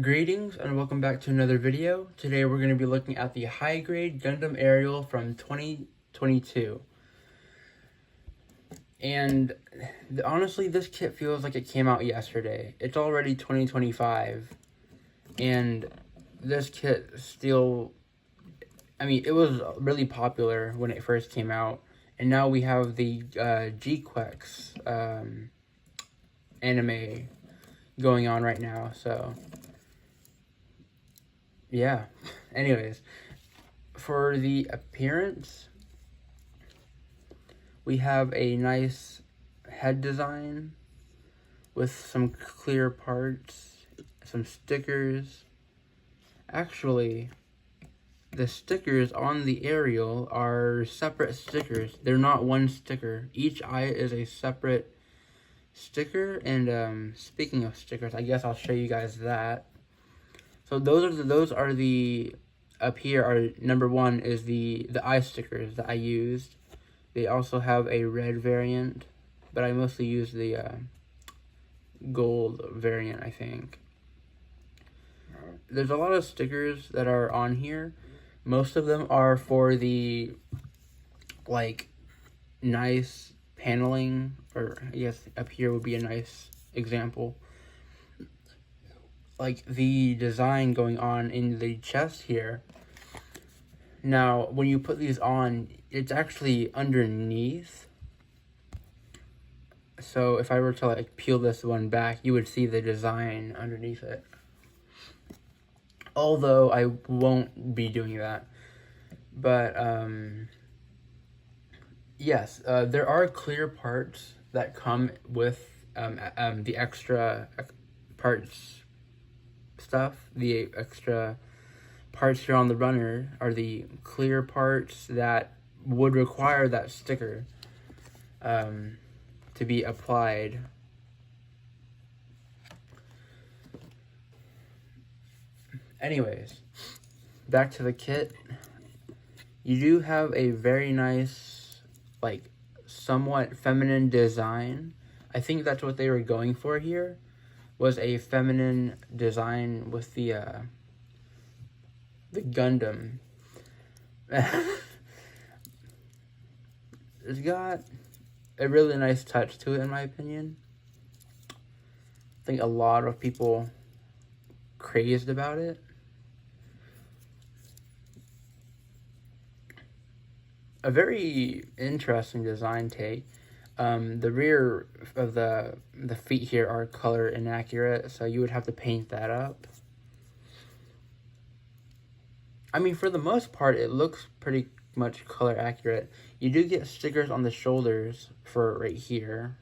Greetings and welcome back to another video. Today we're going to be looking at the high-grade Gundam Aerial from 2022. And honestly, this kit feels like it came out yesterday. It's already 2025, and this kit still, it was really popular when it first came out, and now we have the GQuex anime going on right now, so yeah. Anyways, for the appearance, we have a nice head design with some clear parts, some stickers. Actually, the stickers on the aerial are separate stickers. They're not one sticker. Each eye is a separate sticker, and speaking of stickers, I guess I'll show you guys that. So those are the up here are number one is the eye stickers that I used. They also have a red variant, but I mostly use the gold variant, I think. There's a lot of stickers that are on here. Most of them are for the nice paneling, or I guess up here would be a nice example. Like the design going on in the chest here. Now, when you put these on, it's actually underneath. So if I were to peel this one back, you would see the design underneath it. Although I won't be doing that. But yes, there are clear parts that come with the extra parts stuff. The extra parts here on the runner are the clear parts that would require that sticker to be applied. Anyways, back to the kit. You do have a very nice, somewhat feminine design. I think that's what they were going for here, was a feminine design with the Gundam. It's got a really nice touch to it, in my opinion. I think a lot of people crazed about it. A very interesting design take. The rear of the feet here are color inaccurate, so you would have to paint that up. For the most part, it looks pretty much color accurate. You do get stickers on the shoulders for right here.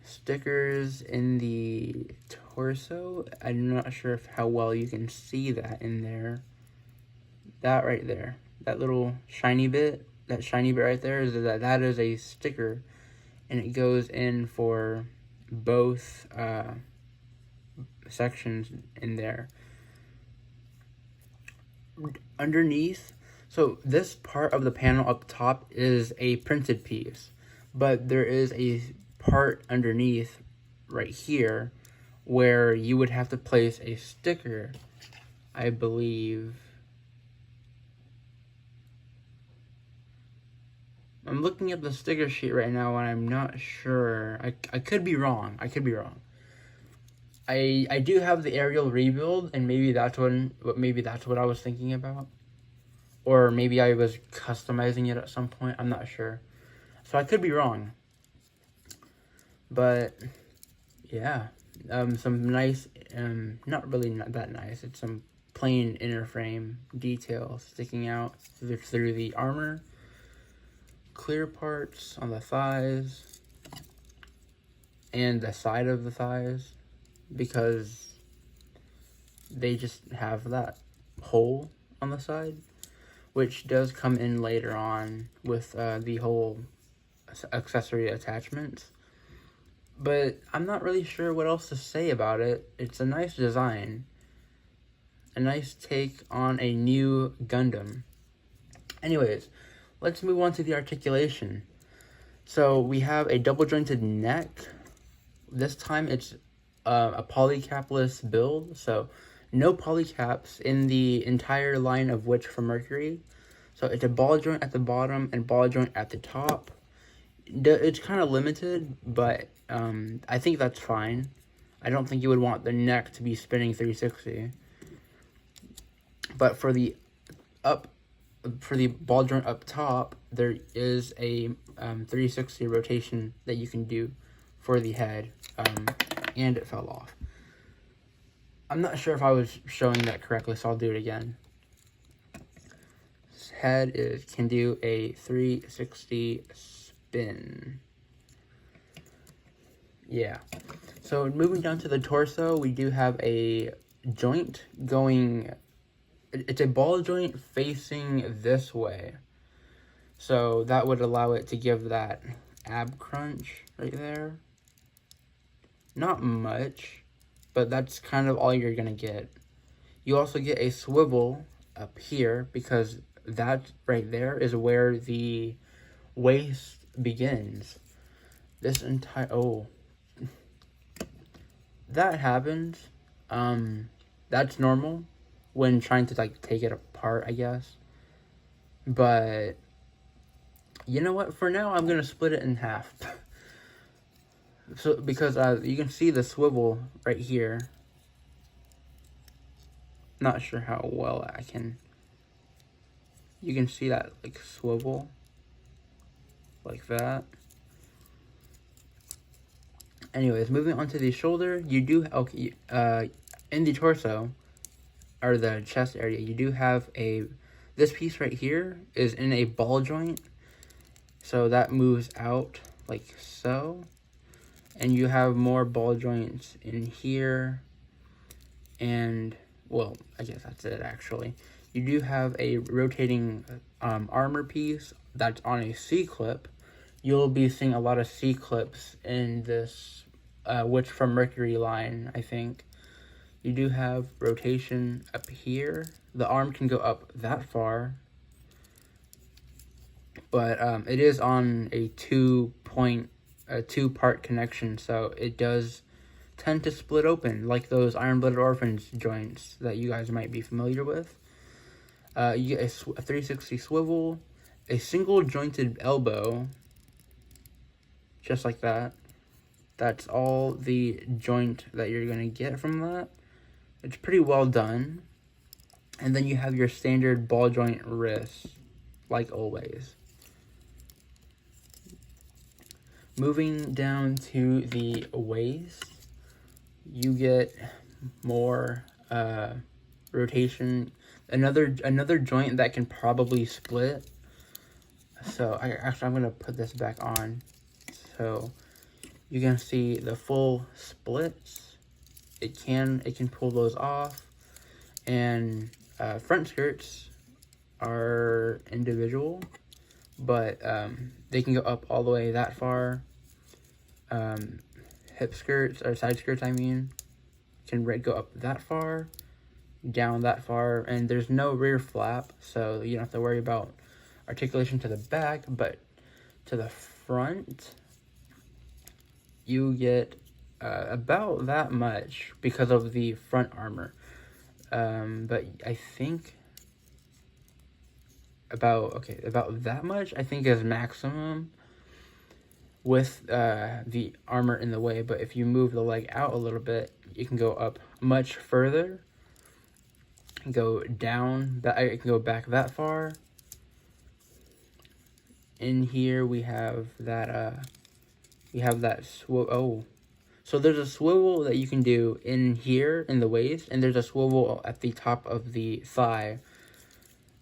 Stickers in the torso. I'm not sure how well you can see that in there. That right there. That little shiny bit. That shiny bit right there, that is a sticker, and it goes in for both sections in there. Underneath, so this part of the panel up top is a printed piece, but there is a part underneath right here where you would have to place a sticker, I believe. I'm looking at the sticker sheet right now, and I'm not sure. I could be wrong. I do have the aerial rebuild, and maybe that's what I was thinking about, or maybe I was customizing it at some point. I'm not sure, so I could be wrong. But yeah, some nice, not that nice. It's some plain inner frame detail sticking out through the armor. Clear parts on the thighs and the side of the thighs, because they just have that hole on the side, which does come in later on with the whole accessory attachments. But I'm not really sure what else to say about it. It's a nice design, a nice take on a new Gundam. Anyways, let's move on to the articulation. So we have a double jointed neck. This time it's a polycapless build, so no polycaps in the entire line of Witch from Mercury. So it's a ball joint at the bottom and ball joint at the top. It's kind of limited, but I think that's fine. I don't think you would want the neck to be spinning 360. But for the ball joint up top, there is a 360 rotation that you can do for the head, and it fell off. I'm not sure if I was showing that correctly, so I'll do it again. This head can do a 360 spin. Yeah. So moving down to the torso, we do have a joint going. It's a ball joint facing this way. So that would allow it to give that ab crunch right there. Not much, but that's kind of all you're going to get. You also get a swivel up here because that right there is where the waist begins. This entire... Oh. That happens. That's normal when trying to, like, take it apart, I guess. But, you know what? For now, I'm going to split it in half. So, because you can see the swivel right here. Not sure how well I can... You can see that, like, swivel. Like that. Anyways, moving on to the shoulder, you do... Okay, in the torso, or the chest area, you do have a... This piece right here is in a ball joint. So that moves out like so. And you have more ball joints in here. And, well, I guess that's it, actually. You do have a rotating armor piece that's on a C-clip. You'll be seeing a lot of C-clips in this Witch from Mercury line, I think. You do have rotation up here. The arm can go up that far. But it is on a two-part connection, so it does tend to split open, like those Iron-Blooded Orphans joints that you guys might be familiar with. You get a 360 swivel, a single-jointed elbow, just like that. That's all the joint that you're going to get from that. It's pretty well done. And then you have your standard ball joint wrist, like always. Moving down to the waist, you get more rotation. Another joint that can probably split. So I'm gonna put this back on, so you can see the full splits. It can pull those off, and front skirts are individual, but they can go up all the way that far. Hip skirts, or side skirts, I mean, can go up that far, down that far, and there's no rear flap, so you don't have to worry about articulation to the back, but to the front, you get about that much because of the front armor. But I think about that much, I think, is maximum with the armor in the way. But if you move the leg out a little bit, you can go up much further, go down, it can go back that far. In here we have that so there's a swivel that you can do in here in the waist, and there's a swivel at the top of the thigh.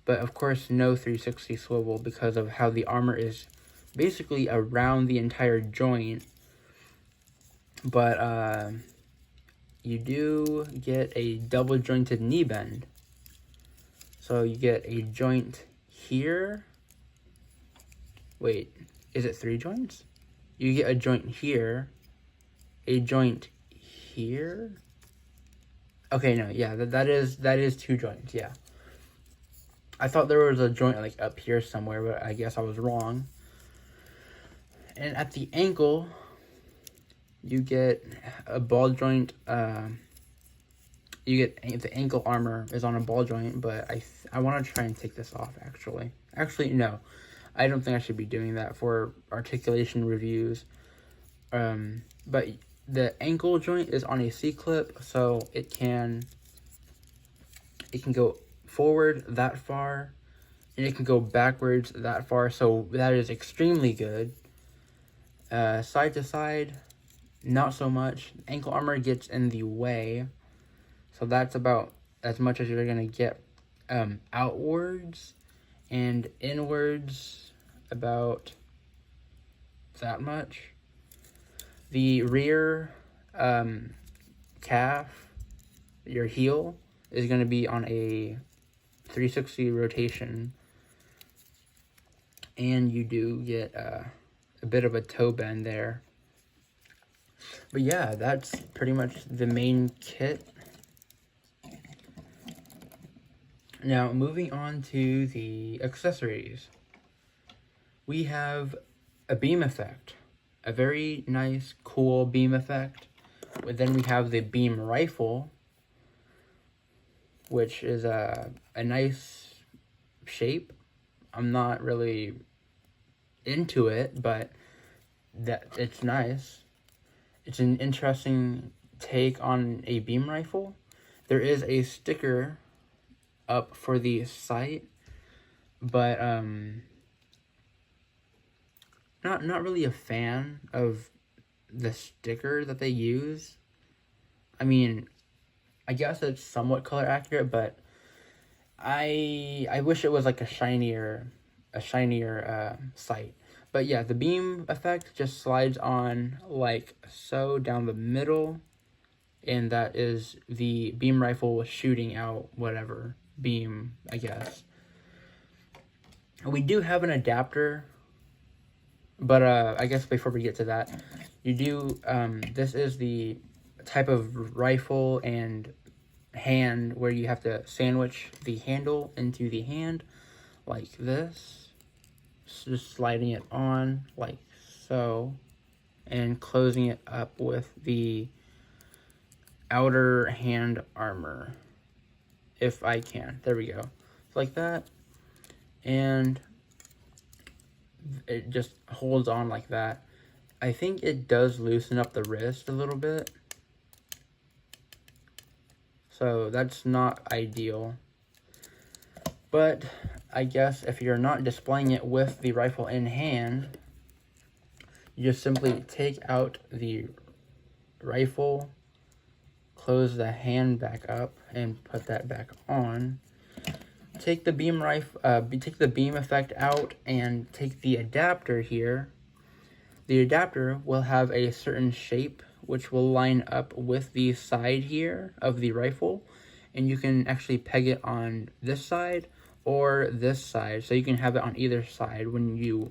But of course, no 360 swivel because of how the armor is basically around the entire joint. But you do get a double jointed knee bend. So you get a joint here. Wait, is it 3 joints? You get a joint here, a joint here. Okay, no, yeah, that is 2 joints, yeah. I thought there was a joint like up here somewhere, but I guess I was wrong. And at the ankle, you get a ball joint. You get the ankle armor is on a ball joint, but I want to try and take this off, actually. Actually, no. I don't think I should be doing that for articulation reviews. But the ankle joint is on a C-clip, so it can go forward that far, and it can go backwards that far, so that is extremely good. Side to side, not so much. Ankle armor gets in the way, so that's about as much as you're going to get outwards, and inwards about that much. The rear calf, your heel, is going to be on a 360 rotation, and you do get a bit of a toe bend there. But yeah, that's pretty much the main kit. Now, moving on to the accessories. We have a beam effect. A very nice, cool beam effect. But then we have the beam rifle, which is a nice shape. I'm not really into it, but that it's nice. It's an interesting take on a beam rifle. There is a sticker up for the sight, but not really a fan of the sticker that they use. I mean, I guess it's somewhat color accurate, but I wish it was like a shinier sight. But yeah, the beam effect just slides on like so down the middle, and that is the beam rifle shooting out whatever beam, I guess. We do have an adapter, but I guess before we get to that, this is the type of rifle and hand where you have to sandwich the handle into the hand like this. Just sliding it on like so, and closing it up with the outer hand armor, if I can. There we go. Like that, and it just holds on like that. I think it does loosen up the wrist a little bit, so that's not ideal. But I guess if you're not displaying it with the rifle in hand, you just simply take out the rifle, close the hand back up, and put that back on. Take the beam effect out, and take the adapter here. The adapter will have a certain shape which will line up with the side here of the rifle, and you can actually peg it on this side or this side, so you can have it on either side when you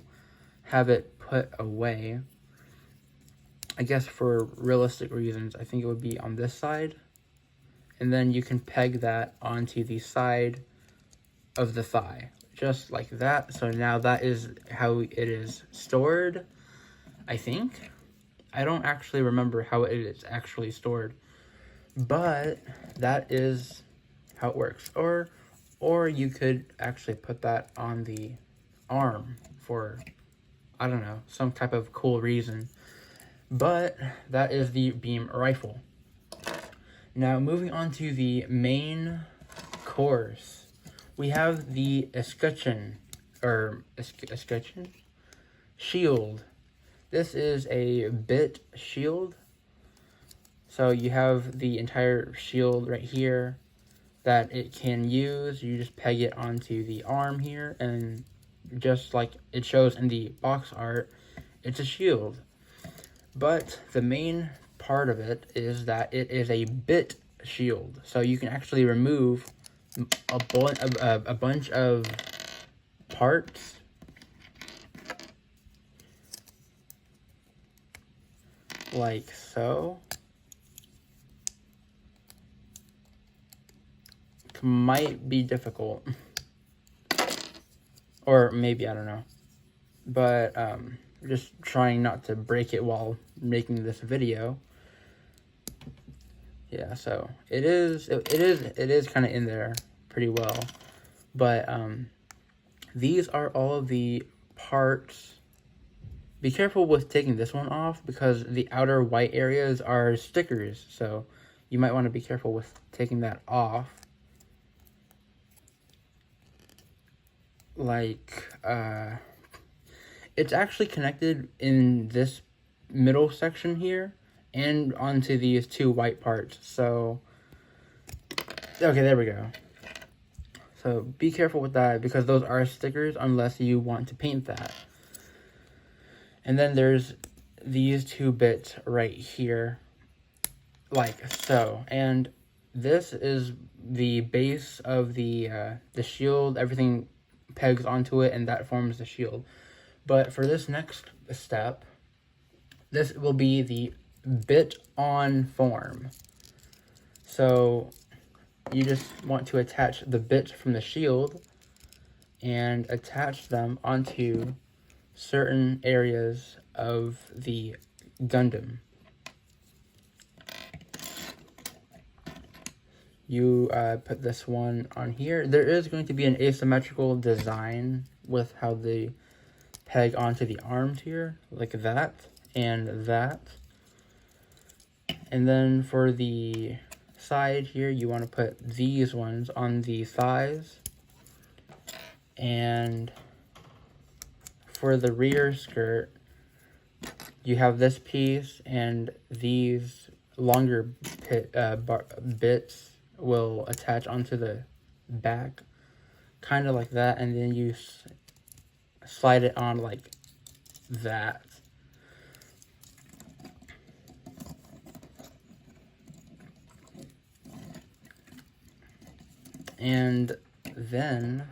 have it put away. I guess for realistic reasons, I think it would be on this side, and then you can peg that onto the side of the thigh, just like that. So now that is how it is stored, I think. I don't actually remember how it is actually stored, but that is how it works. Or you could actually put that on the arm for, I don't know, some type of cool reason. But that is the beam rifle. Now, moving on to the main course, we have the escutcheon shield. This is a bit shield. So you have the entire shield right here that it can use. You just peg it onto the arm here, and just like it shows in the box art, it's a shield. But the main part of it is that it is a bit shield, so you can actually remove a bunch of parts like so. Might be difficult, or maybe, I don't know, but just trying not to break it while making this video. Yeah, so it is kind of in there pretty well, but these are all of the parts. Be careful with taking this one off because the outer white areas are stickers, so you might want to be careful with taking that off. Like, it's actually connected in this middle section here and onto these two white parts. So, okay, there we go. So be careful with that because those are stickers unless you want to paint that. And then there's these two bits right here, like so. And this is the base of the shield. Everything pegs onto it, and that forms the shield. But for this next step, this will be the bit on form. So you just want to attach the bits from the shield and attach them onto certain areas of the Gundam. You put this one on here. There is going to be an asymmetrical design with how they peg onto the arms here, like that and that. And then for the side here, you want to put these ones on the thighs. And for the rear skirt, you have this piece and these longer bits will attach onto the back, kind of like that, and then you slide it on like that. And then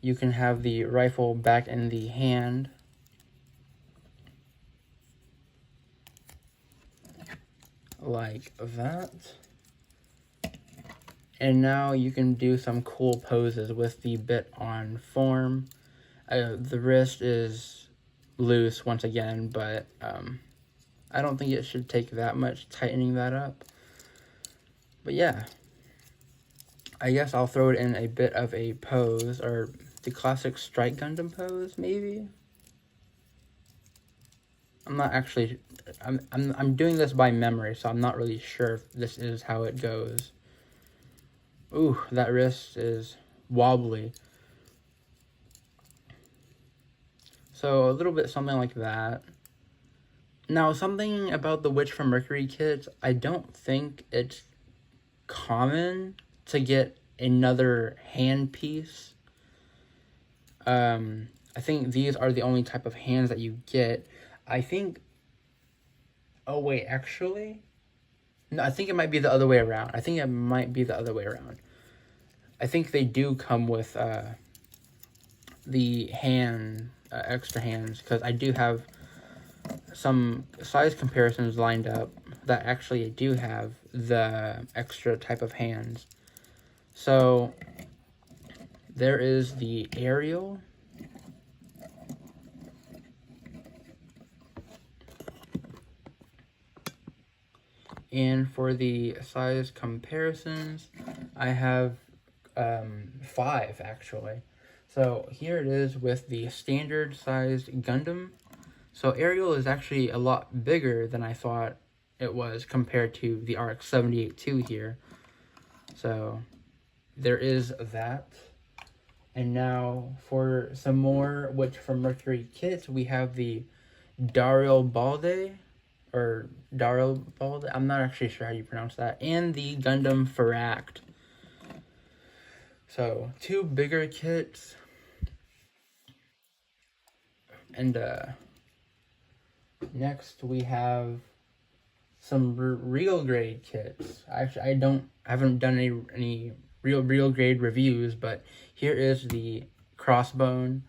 you can have the rifle back in the hand. Like that. And now you can do some cool poses with the bit on form. The wrist is loose once again, but I don't think it should take that much tightening that up. But yeah, I guess I'll throw it in a bit of a pose, or the classic Strike Gundam pose, maybe. I'm not actually. I'm doing this by memory, so I'm not really sure if this is how it goes. Ooh, that wrist is wobbly. So a little bit something like that. Now, something about the Witch from Mercury kits, I don't think it's common to get another hand piece. I think these are the only type of hands that you get. I think, oh wait, actually, no, I think it might be the other way around. I think they do come with the hand, extra hands, because I do have some size comparisons lined up that actually do have the extra type of hands. So there is the aerial. And for the size comparisons, I have 5 actually. So here it is with the standard sized Gundam. So Ariel is actually a lot bigger than I thought it was compared to the RX-78-2 here. So there is that. And now for some more Witch from Mercury kits, we have the Daryl Balde, or Daryl Balde, I'm not actually sure how you pronounce that, and the Gundam Faract. So 2 bigger kits. And next we have some real grade kits. Actually, I haven't done any real grade reviews, but here is the Crossbone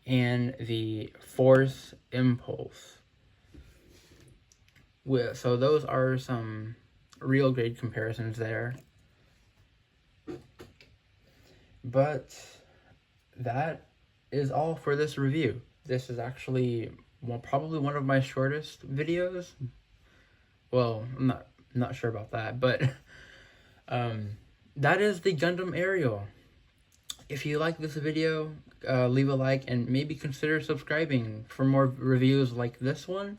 and the Force Impulse. So those are some real grade comparisons there. But that is all for this review. This is actually probably one of my shortest videos. Well, I'm not sure about that, but that is the Gundam aerial. If you like this video, leave a like and maybe consider subscribing for more reviews like this one.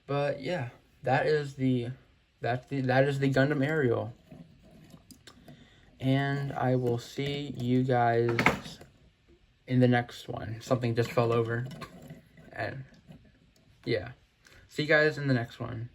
But yeah, that is the Gundam aerial. And I will see you guys in the next one. Something just fell over. And yeah. See you guys in the next one.